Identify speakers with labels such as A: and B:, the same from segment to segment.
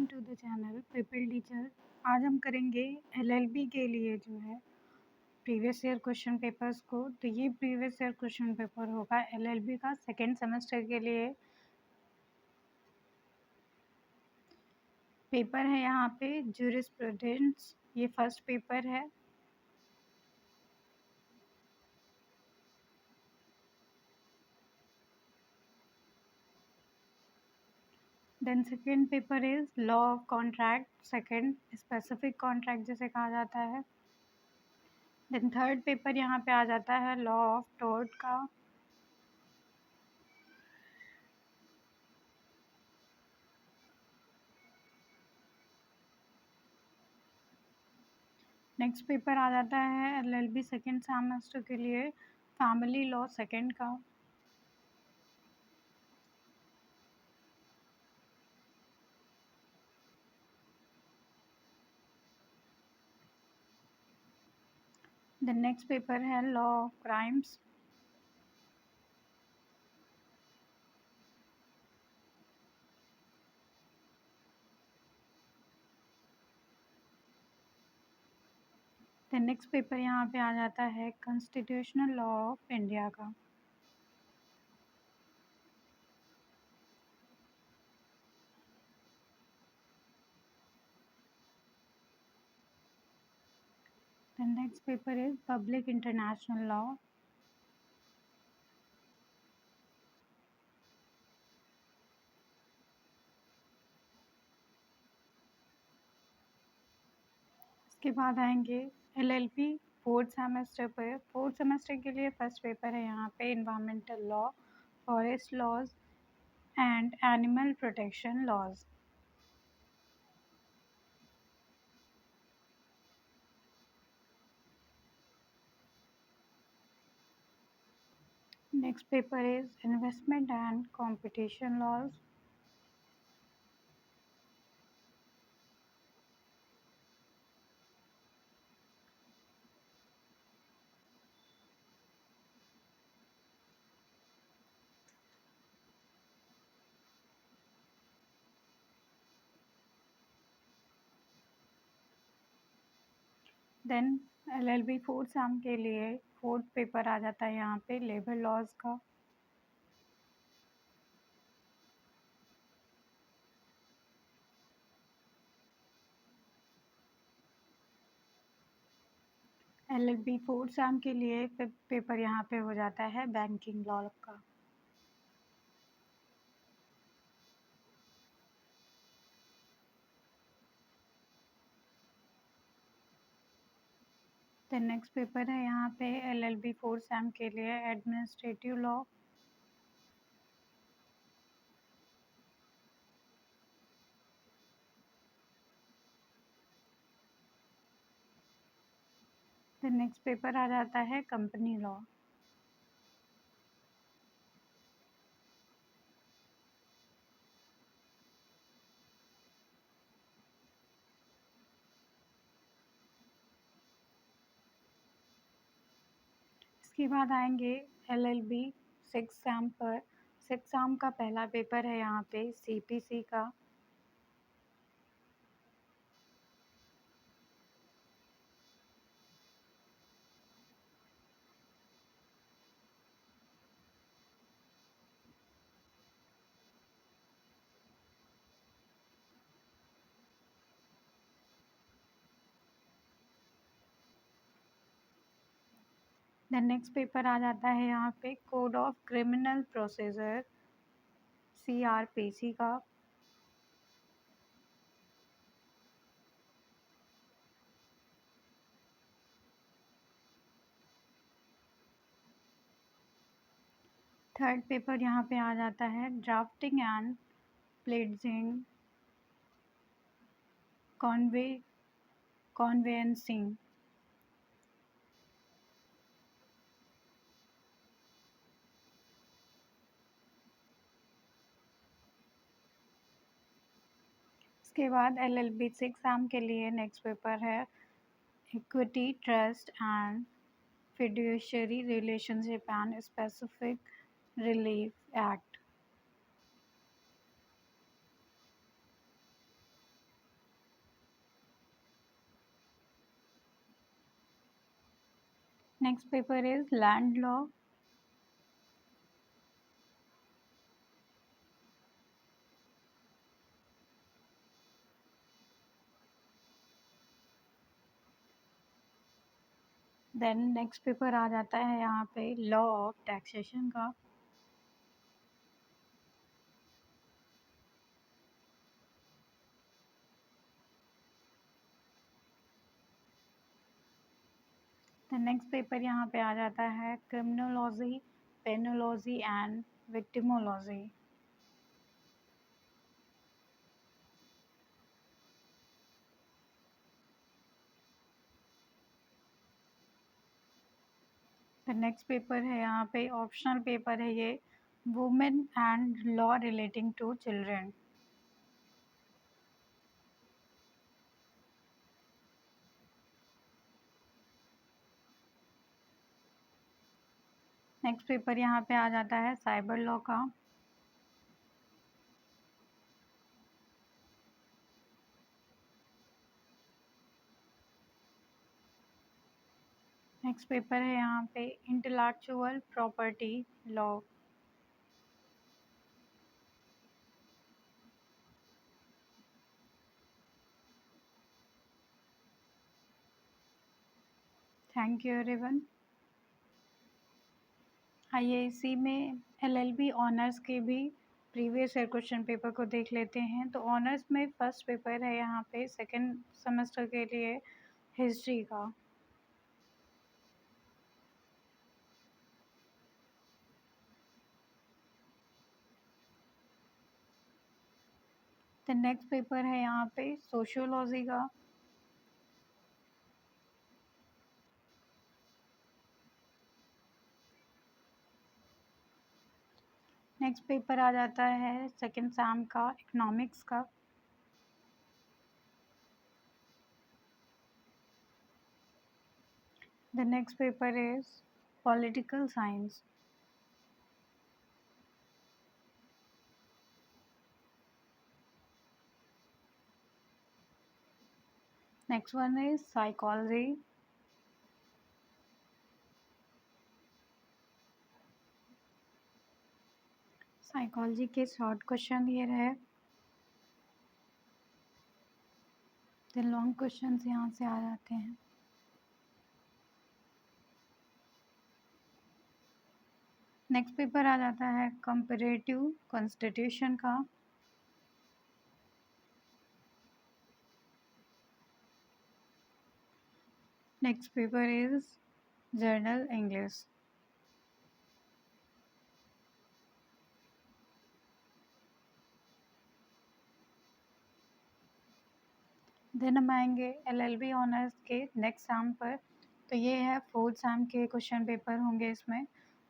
A: To the channel people teacher. आज हम करेंगे एलएलबी के लिए जो है प्रीवियस ईयर क्वेश्चन पेपर्स को। तो ये प्रीवियस ईयर क्वेश्चन पेपर होगा एलएलबी का सेकेंड सेमेस्टर के लिए। पेपर है यहाँ पे ज्यूरिस्प्रूडेंस, ये फर्स्ट पेपर है। Then second paper is law of contract, second specific contract जिसे कहा जाता है। देन थर्ड पेपर यहाँ पे आ जाता है लॉ ऑफ टोर्ट का। नेक्स्ट पेपर आ जाता है एलएलबी सेकेंड सेमेस्टर के लिए फैमिली लॉ सेकेंड का। द नेक्स्ट पेपर है law of crimes. The next paper यहाँ पे आ जाता है कॉन्स्टिट्यूशनल लॉ ऑफ इंडिया का। The next paper is public international law. इसके बाद आएंगे एलएलबी फोर्थ सेमेस्टर पर। फोर्थ सेमेस्टर के लिए फर्स्ट पेपर है यहाँ पे environmental law, forest laws and animal protection laws. Next paper is investment and competition laws. Then LLB fourth sem के लिए फोर्थ पेपर आ जाता है यहाँ पे लेबर लॉज का। एलएलबी फोर्थ सेम के लिए पेपर यहाँ पे हो जाता है बैंकिंग लॉ का। देन नेक्स्ट पेपर है यहाँ पे एलएलबी फोर्थ सेम के लिए administrative law. Then next paper आ जाता है कंपनी लॉ। इसके बाद आएंगे एलएलबी सिक्स सेम पर। सिक्स सेम का पहला पेपर है यहाँ पे सीपीसी का। देन नेक्स्ट पेपर आ जाता है यहाँ पे code of criminal procedure CrPC का। थर्ड पेपर यहाँ पे आ जाता है ड्राफ्टिंग एंड प्लेजिंग कॉन्वेंसिंग। इसके बाद एलएलबी सिक्स एम के लिए नेक्स्ट पेपर है equity trust and fiduciary relationship and specific relief act. Next paper is land law. Then next paper आ जाता है यहाँ पे लॉ ऑफ टैक्सेशन का। नेक्स्ट पेपर यहाँ पे आ जाता है criminology, penology and victimology. Next paper है यहाँ पे ऑप्शनल पेपर है ये, women and law relating to children. Next paper यहाँ पे आ जाता है साइबर लॉ का। नेक्स्ट पेपर है यहाँ पे intellectual property law. Thank you everyone. आइए इसी में एलएलबी ऑनर्स के भी प्रीवियस ईयर क्वेश्चन पेपर को देख लेते हैं। तो ऑनर्स में फर्स्ट पेपर है यहाँ पे सेकेंड सेमेस्टर के लिए हिस्ट्री का। तो नेक्स्ट पेपर है यहाँ पे सोशियोलॉजी का। नेक्स्ट पेपर आ जाता है सेकेंड सैम का इकोनॉमिक्स का। The next paper is political science. Next one is psychology. Psychology के शॉर्ट क्वेश्चन ये रहे, तो लॉन्ग क्वेश्चन यहाँ से आ जाते हैं। नेक्स्ट पेपर आ जाता है कंपैरेटिव कॉन्स्टिट्यूशन का। Next paper is general English. Then हम आएंगे एलएलबी ऑनर्स के नेक्स्ट सैम पर। तो ये है फोर्थ सैम के क्वेश्चन पेपर होंगे इसमें।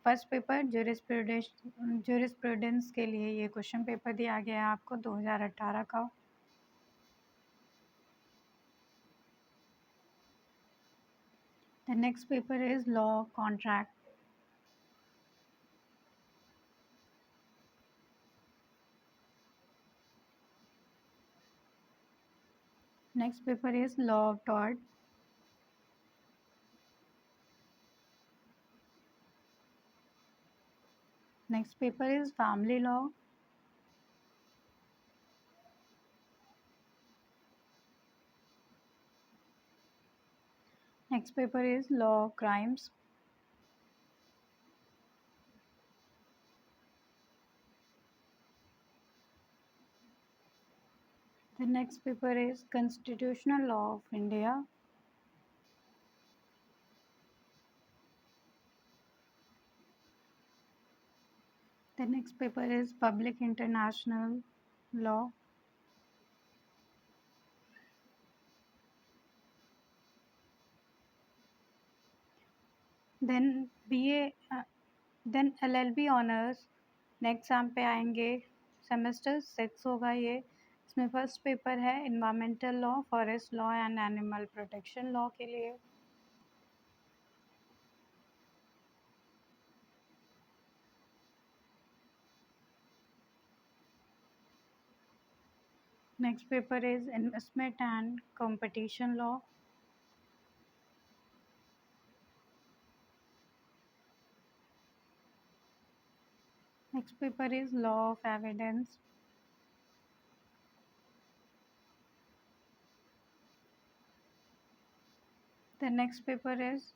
A: फर्स्ट पेपर ज्यूरिस्प्रूडेंस के लिए ये क्वेश्चन पेपर दिया गया है आपको 2018 का। The next paper is law contract. Next paper is law of tort. Next paper is family law. Next paper is law of crimes. The next paper is Constitutional Law of India. The next paper is Public International Law. Then then LLB Honors next exam पे आएंगे। Semester 6 होगा ये। इसमें first paper है environmental law, forest law and animal protection law के लिए। Next paper is investment and competition law. Next paper is law of evidence. The next paper is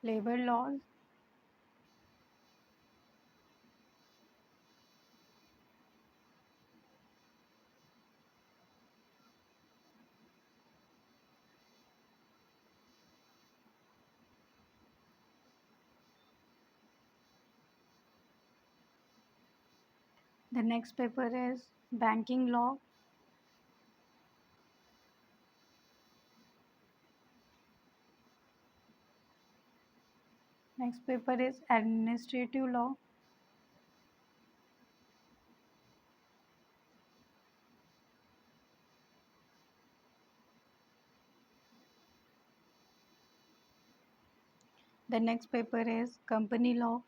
A: labor laws. The next paper is banking law. Next paper is administrative law. The next paper is company law.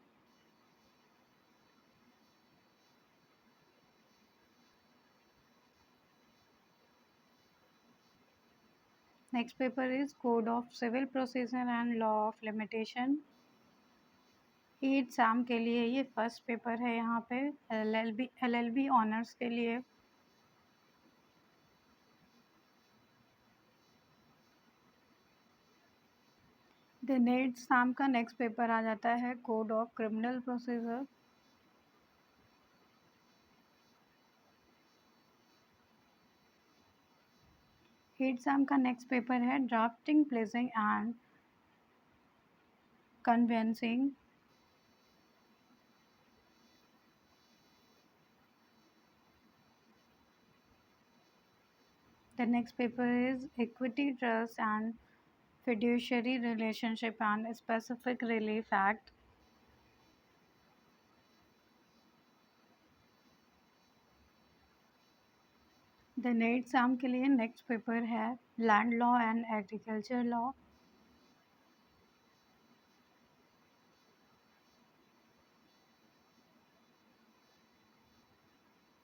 A: Next paper is code of civil procedure and law of limitation. Exam के लिए ये first paper है यहाँ पे LLB honours के लिए। The net exam का next paper आ जाता है code of criminal procedure. Exam का नेक्स्ट पेपर है drafting, placing and convincing. The next paper is Equity, Trust and Fiduciary Relationship and Specific Relief Act. The NET exam के लिए next paper है land law and agriculture law.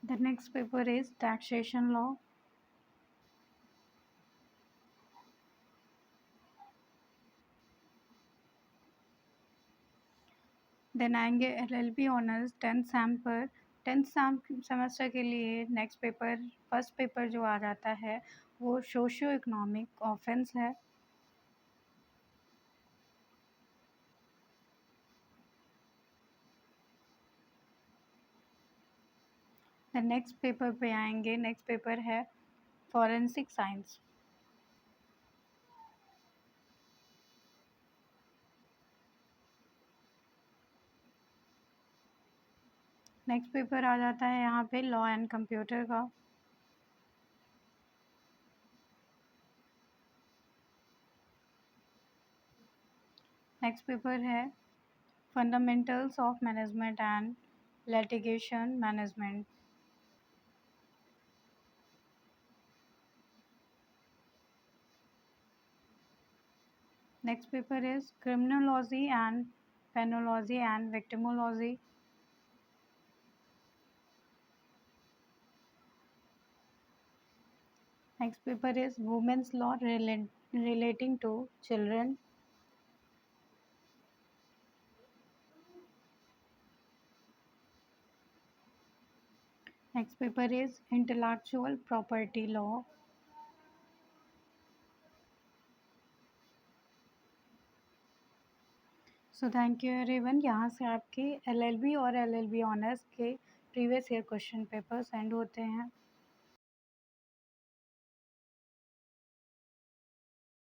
A: The next paper is taxation law. Then आएंगे LLB honours 10th sem पर। 10th semester के लिए next paper first paper जो आ जाता है वो सोशियो इकोनॉमिक ऑफेंस है। द नेक्स्ट पेपर पे आएंगे, नेक्स्ट पेपर है फॉरेंसिक साइंस। नेक्स्ट पेपर आ जाता है यहाँ पे लॉ एंड कंप्यूटर का। नेक्स्ट पेपर है fundamentals of management and litigation management. Next paper is criminology and penology and victimology. Next paper is Women's Law relating to children. Next paper is Intellectual Property Law. So thank you everyone. यहाँ से आपके LLB और LLB honours के previous year question paper send होते हैं।